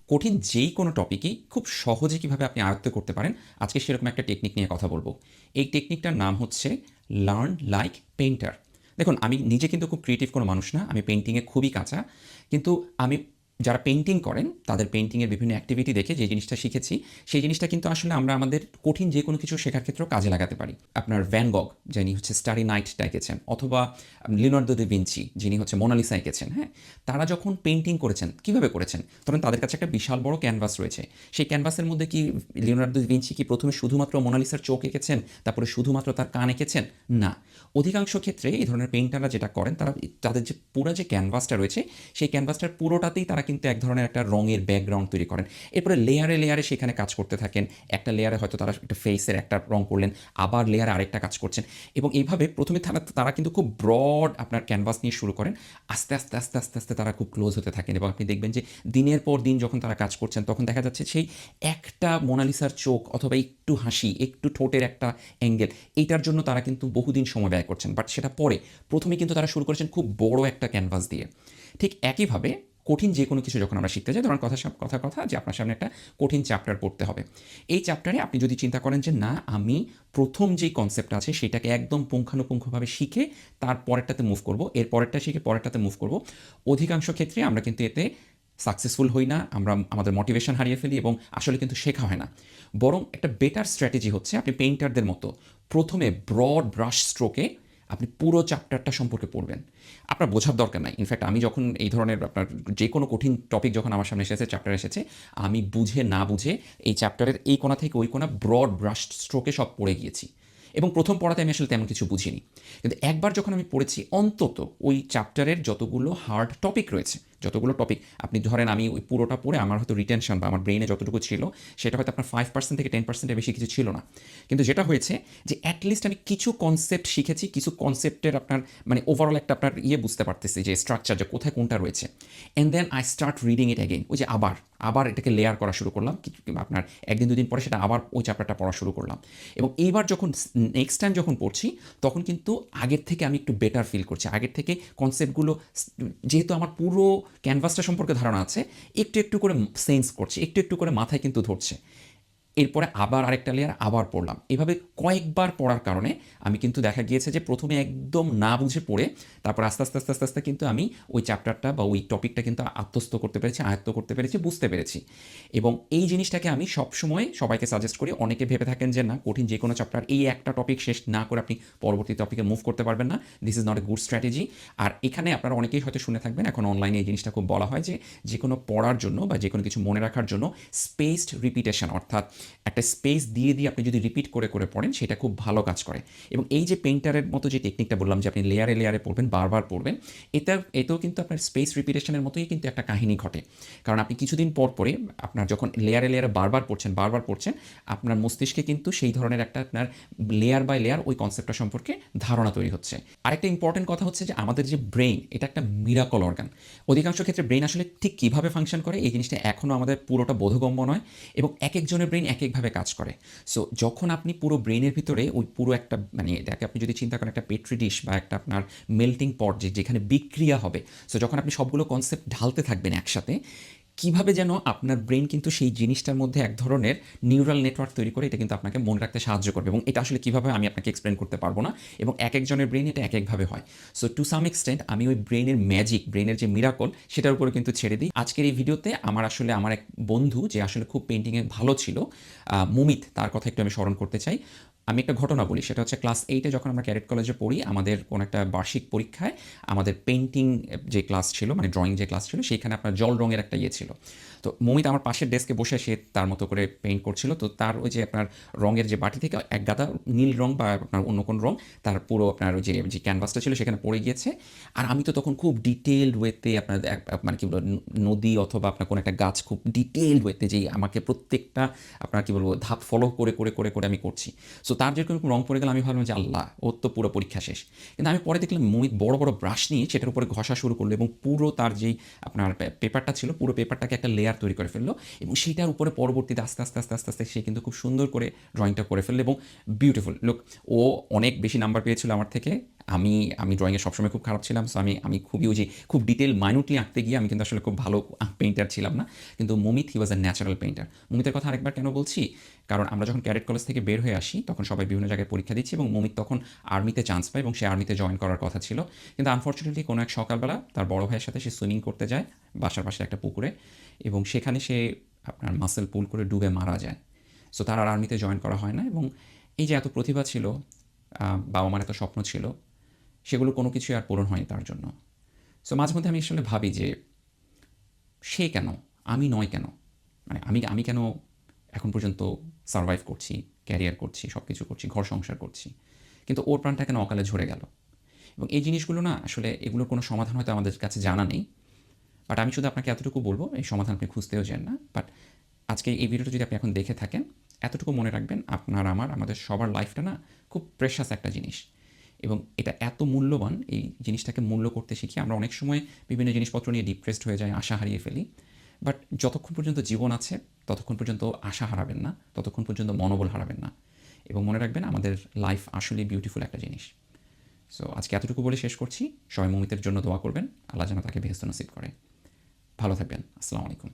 কঠিন যেই কোনো টপিকই খুব সহজে কিভাবে আপনি আয়ত্ত করতে পারেন, আজকে সেরকম একটা টেকনিক নিয়ে কথা বলবো। এই টেকনিকটার নাম হচ্ছে লার্ন লাইক পেইন্টার। দেখুন, আমি নিজে কিন্তু খুব ক্রিয়েটিভ কোনো মানুষ না, আমি পেইন্টিংয়ে খুবই কাঁচা। কিন্তু আমি যারা পেইন্টিং করেন তাদের পেইন্টিংয়ের বিভিন্ন অ্যাক্টিভিটি দেখে যে জিনিসটা শিখেছি, সেই জিনিসটা কিন্তু আসলে আমরা আমাদের কঠিন যে কোনো কিছু শেখার ক্ষেত্রেও কাজে লাগাতে পারি। আপনার ভ্যান গগ, যিনি হচ্ছে স্টারি নাইটটা এঁকেছেন, অথবা লিওনার্দো দা ভিঞ্চি, যিনি হচ্ছে মোনালিসা এঁকেছেন, হ্যাঁ, তারা যখন পেইন্টিং করেছেন, কিভাবে করেছেন? ধরেন তাদের কাছে একটা বিশাল বড় ক্যানভাস রয়েছে। সেই ক্যানভাসের মধ্যে কি লিওনার্দো দা ভিঞ্চি কি প্রথমে শুধুমাত্র মোনালিসার চোখ এঁকেছেন, তারপরে শুধুমাত্র তার কান এঁকেছেন? না। অধিকাংশ ক্ষেত্রে এই ধরনের পেইন্টাররা যেটা করেন, তারা তাদের যে পুরো যে ক্যানভাসটা রয়েছে, সেই ক্যানভাসটার পুরোটাতেই তারা কিন্তু এক ধরনের একটা রঙের ব্যাকগ্রাউন্ড তৈরি করেন। এরপরে লেয়ারে লেয়ারে সেখানে কাজ করতে থাকেন। একটা লেয়ারে হয়তো তারা একটা ফেসের একটা রং করলেন, আবার লেয়ারে আরেকটা কাজ করছেন, এবং এইভাবে প্রথমে তারা তারা কিন্তু খুব ব্রড আপনার ক্যানভাস নিয়ে শুরু করেন। আস্তে আস্তে আস্তে আস্তে আস্তে তারা খুব ক্লোজ হতে থাকেন, এবং আপনি দেখবেন যে দিনের পর দিন যখন তারা কাজ করছেন, তখন দেখা যাচ্ছে সেই একটা মোনালিসার চোখ অথবা একটু হাসি, একটু ঠোঁটের একটা অ্যাঙ্গেল, এইটার জন্য তারা কিন্তু বহুদিন সময় ব্যয় করছেন। বাট সেটা পরে, প্রথমে কিন্তু তারা শুরু করেছেন খুব বড় একটা ক্যানভাস দিয়ে। ঠিক একইভাবে কঠিন যে কোনো কিছু যখন আমরা শিখতে যাই, ধরুন কথা যে আপনার সামনে একটা কঠিন চ্যাপ্টার পড়তে হবে। এই চ্যাপ্টারে আপনি যদি চিন্তা করেন যে না, আমি প্রথম যেই কনসেপ্ট আছে সেটাকে একদম পুঙ্খানুপুঙ্খভাবে শিখে তার পরেরটাতে মুভ করব, এর পরেরটা শিখে পরেরটাতে মুভ করব, অধিকাংশ ক্ষেত্রে আমরা কিন্তু এতে সাকসেসফুল হই না, আমরা আমাদের মোটিভেশন হারিয়ে ফেলি, এবং আসলে কিন্তু শেখা হয় না। বরং একটা বেটার স্ট্র্যাটেজি হচ্ছে আপনি পেইন্টারদের মতো প্রথমে ব্রড ব্রাশ স্ট্রোকে আপনি পুরো চ্যাপ্টারটা সম্পর্কে পড়বেন। আপনার বোঝার দরকার নাই। ইনফ্যাক্ট আমি যখন এই ধরনের আপনার যে কোনো কঠিন টপিক যখন আমার সামনে এসেছে, চ্যাপ্টার এসেছে, আমি বুঝে না বুঝে এই চ্যাপ্টারের এই কোণা থেকে ওই কোণা ব্রড ব্রাশ স্ট্রোকে সব পড়ে গিয়েছি, এবং প্রথম পড়াতে আমি আসলে তেমন কিছু বুঝিনি। কিন্তু একবার যখন আমি পড়েছি, অন্তত ওই চ্যাপ্টারের যতগুলো হার্ড টপিক রয়েছে, যতগুলো টপিক আপনি ধরেন, আমি ওই পুরোটা পড়ে আমার হয়তো রিটেনশন বা আমার ব্রেনে যতটুকু ছিল সেটা হয়তো আপনার 5% থেকে 10%-এর বেশি কিছু ছিল না। কিন্তু যেটা হয়েছে যে অ্যাটলিস্ট আমি কিছু কনসেপ্ট শিখেছি, কিছু কনসেপ্টের আপনার মানে ওভারঅল একটা আপনার বুঝতে পারতেছি যে স্ট্রাকচার, যে কোথায় কোনটা রয়েছে। And then I start reading it again. ওই যে আবার আবার এটাকে লেয়ার করা শুরু করলাম, আপনার একদিন দুদিন পরে সেটা আবার ওই চ্যাপ্টারটা পড়া শুরু করলাম। এবং এইবার যখন নেক্সট টাইম যখন পড়ছি, তখন কিন্তু আগের থেকে আমি একটু বেটার ফিল করছি। আগের থেকে কনসেপ্টগুলো, যেহেতু আমার পুরো ক্যানভাসটা সম্পর্কে ধারণা আছে, একটু একটু করে সেন্স করছে, একটু একটু করে মাথায় কিন্তু ধরছে। এরপরে আবার আরেকটা লেয়ার আবার পড়লাম। এভাবে কয়েকবার পড়ার কারণে আমি কিন্তু দেখা গিয়েছে যে প্রথমে একদম না বুঝে পড়ে, তারপর আস্তে আস্তে আস্তে আস্তে আস্তে কিন্তু আমি ওই চ্যাপ্টারটা বা ওই টপিকটা কিন্তু আত্মস্থ করতে পেরেছি, আয়ত্ত করতে পেরেছি, বুঝতে পেরেছি। এবং এই জিনিসটাকে আমি সবসময় সবাইকে সাজেস্ট করি। অনেকে ভেবে থাকেন যে না, কঠিন যে কোনো চ্যাপ্টার এই একটা টপিক শেষ না করে আপনি পরবর্তী টপিকে মুভ করতে পারবেন না। This is not a good strategy. আর এখানে আপনারা অনেকেই হয়তো শুনে থাকবেন, এখন অনলাইনে এই জিনিসটা খুব বলা হয় যে যে কোনো পড়ার জন্য বা যে কোনো কিছু মনে রাখার জন্য স্পেসড রিপিটেশন, অর্থাৎ একটা স্পেস দিয়ে দিয়ে আপনি যদি রিপিট করে করে পড়েন, সেটা খুব ভালো কাজ করে। এবং এই যে পেইন্টারের মতো যে টেকনিকটা বললাম যে আপনি লেয়ারে লেয়ারে পড়বেন, বারবার পড়বেন, এতেও কিন্তু আপনার স্পেস রিপিটেশনের মতোই কিন্তু একটা কাহিনী ঘটে। কারণ আপনি কিছুদিন পর পরে আপনার যখন লেয়ারে লেয়ারে বারবার পড়ছেন, আপনার মস্তিষ্কে কিন্তু সেই ধরনের একটা আপনার লেয়ার বাই লেয়ার ওই কনসেপ্টটা সম্পর্কে ধারণা তৈরি হচ্ছে। আরেকটা ইম্পর্টেন্ট কথা হচ্ছে যে আমাদের যে ব্রেইন, এটা একটা মিরাকল অর্গান। অধিকাংশ ক্ষেত্রে ব্রেইন আসলে ঠিক কীভাবে ফাংশন করে, এই জিনিসটা এখনও আমাদের পুরোটা বোধগম্য নয়, এবং এক একজনের ব্রেইন এক একভাবে কাজ করে। সো যখন আপনি পুরো ব্রেইনের ভিতরে ওই পুরো একটা মানে এটাকে আপনি যদি চিন্তা করেন একটা পেট্রি ডিশ বা একটা আপনার মেল্টিং পট, যেখানে বিক্রিয়া হবে, সো যখন আপনি সবগুলো কনসেপ্ট ঢালতে থাকবেন একসাথে, কীভাবে যেন আপনার ব্রেন কিন্তু সেই জিনিসটার মধ্যে এক ধরনের নিউরাল নেটওয়ার্ক তৈরি করে, এটা কিন্তু আপনাকে মনে রাখতে সাহায্য করবে। এবং এটা আসলে কীভাবে আমি আপনাকে এক্সপ্লেন করতে পারবো না, এবং এক একজনের ব্রেন এটা এক একভাবে হয়। সো টু সাম এক্সটেন্ট আমি ওই ব্রেনের ম্যাজিক, ব্রেনের যে মিরাকল, সেটার উপরে কিন্তু ছেড়ে দিই। আজকের এই ভিডিওতে আমার এক বন্ধু যে আসলে খুব পেন্টিংয়ে ভালো ছিল, মুমিত, তার কথা একটু আমি স্মরণ করতে চাই। আমি একটা ঘটনা বলি, সেটা হচ্ছে ক্লাস 8-এ যখন আমরা ক্যাডেট কলেজে পড়ি, আমাদের কোনো একটা বার্ষিক পরীক্ষায় আমাদের পেইন্টিং যে ক্লাস ছিল, মানে ড্রয়িং যে ক্লাস ছিল, সেইখানে আপনার জল রঙের একটা ছিল। তো মমিত আমার পাশের ডেস্কে বসে সে তার মতো করে পেইন্ট করছিল। তো তার ওই যে আপনার রঙের যে বাটি থেকে এক গাদা নীল রং বা আপনার অন্য কোনো রং, তার পুরো আপনার ওই যে ক্যানভাসটা ছিল সেখানে পড়ে গিয়েছে। আর আমি তো তখন খুব ডিটেলড ওয়েতে আপনার মানে কি বলবো, নদী অথবা আপনার কোনো একটা গাছ খুব ডিটেলড ওয়েতে, যেই আমাকে প্রত্যেকটা আপনার কি বলবো ধাপ ফলো করে করে করে করে আমি করছি। সো তার যেরকম রং পড়ে গেল, আমি ভাবলাম যে আল্লাহ, ওর তো পুরো পরীক্ষা শেষ। কিন্তু আমি পরে দেখলাম মমিত বড় বড় ব্রাশ নিয়ে সেটার উপরে ঘষা শুরু করলো, এবং পুরো তার যেই আপনার পেপারটা ছিল, পুরো পেপারটাকে একটা লেয়ার তৈরি করে ফেললো, এবং সেটার উপরে পরবর্তীতে আস্তে আস্তে আস্তে আস্তে আস্তে সে কিন্তু খুব সুন্দর করে ড্রয়িংটা করে ফেললো, এবং বিউটিফুল লুক। ও অনেক বেশি নাম্বার পেয়েছিল আমার থেকে, আমি আমি ড্রয়িংয়ে সবসময় খুব খারাপ ছিলাম। সো আমি খুবই ওই যে খুব ডিটেইল মাইনিউটলি আঁকতে গিয়ে আমি কিন্তু আসলে খুব ভালো পেইন্টার ছিলাম না। কিন্তু মমিত হি ওয়াজ আ ন্যাচারাল পেইন্টার। মমিতের কথা আরেকবার কেন বলছি? কারণ আমরা যখন ক্যাডেট কলেজ থেকে বের হয়ে আসি, তখন সবাই বিভিন্ন জায়গায় পরীক্ষা দিচ্ছি এবং মমিত তখন আর্মিতে চান্স পায় এবং সে আর্মিতে জয়েন করার কথা ছিল। কিন্তু আনফরচুনেটলি কোনো এক সকালবেলা তার বড় ভাইয়ের সাথে সে সুইমিং করতে যায় বাসার পাশে একটা পুকুরে এবং সেখানে সে আপনার মাসেল পুল করে ডুবে মারা যায়। সো তার আর আর্মিতে জয়েন করা হয় না এবং এই যে এত প্রতিভা ছিল, বাবা মার এত স্বপ্ন ছিল, সেগুলো কোনো কিছুই আর পূরণ হয়নি তার জন্য। সো মাঝে মধ্যে আমি আসলে ভাবি যে সে কেন? আমি নয় কেন? মানে আমি কেন এখন পর্যন্ত সারভাইভ করছি, ক্যারিয়ার করছি, সব কিছু করছি, ঘর সংসার করছি। কিন্তু ওর প্রাণটা কেন অকালে ঝরে গেল? এবং এই জিনিসগুলো না আসলে এগুলোর কোনো সমাধান হয়তো আমাদের কাছে জানা নেই। বাট আমি শুধু আপনাকে এতটুকু বলব, এই সমাধান আপনি খুঁজতেও যান না। বাট আজকে এই ভিডিওটা যদি আপনি এখন দেখে থাকেন, এতটুকু মনে রাখবেন আপনার আমাদের সবার লাইফটা না খুব প্রেশাস একটা জিনিস। এবং এটা এত মূল্যবান, এই জিনিসটাকে মূল্য করতে শিখি। আমরা অনেক সময় বিভিন্ন জিনিসপত্র নিয়ে ডিপ্রেসড হয়ে যাই, আশা হারিয়ে ফেলি। বাট যতক্ষণ পর্যন্ত জীবন আছে, ততক্ষণ পর্যন্ত আশা হারাবেন না, ততক্ষণ পর্যন্ত মনোবল হারাবেন না। এবং মনে রাখবেন আমাদের লাইফ আসলেই বিউটিফুল একটা জিনিস। সো আজকে এতটুকু বলে শেষ করছি। সবাই মমিতের জন্য দোয়া করবেন, আল্লাহ যেন তাকে বেহেশত নসিব করে। ভালো থাকবেন। আসসালামু আলাইকুম।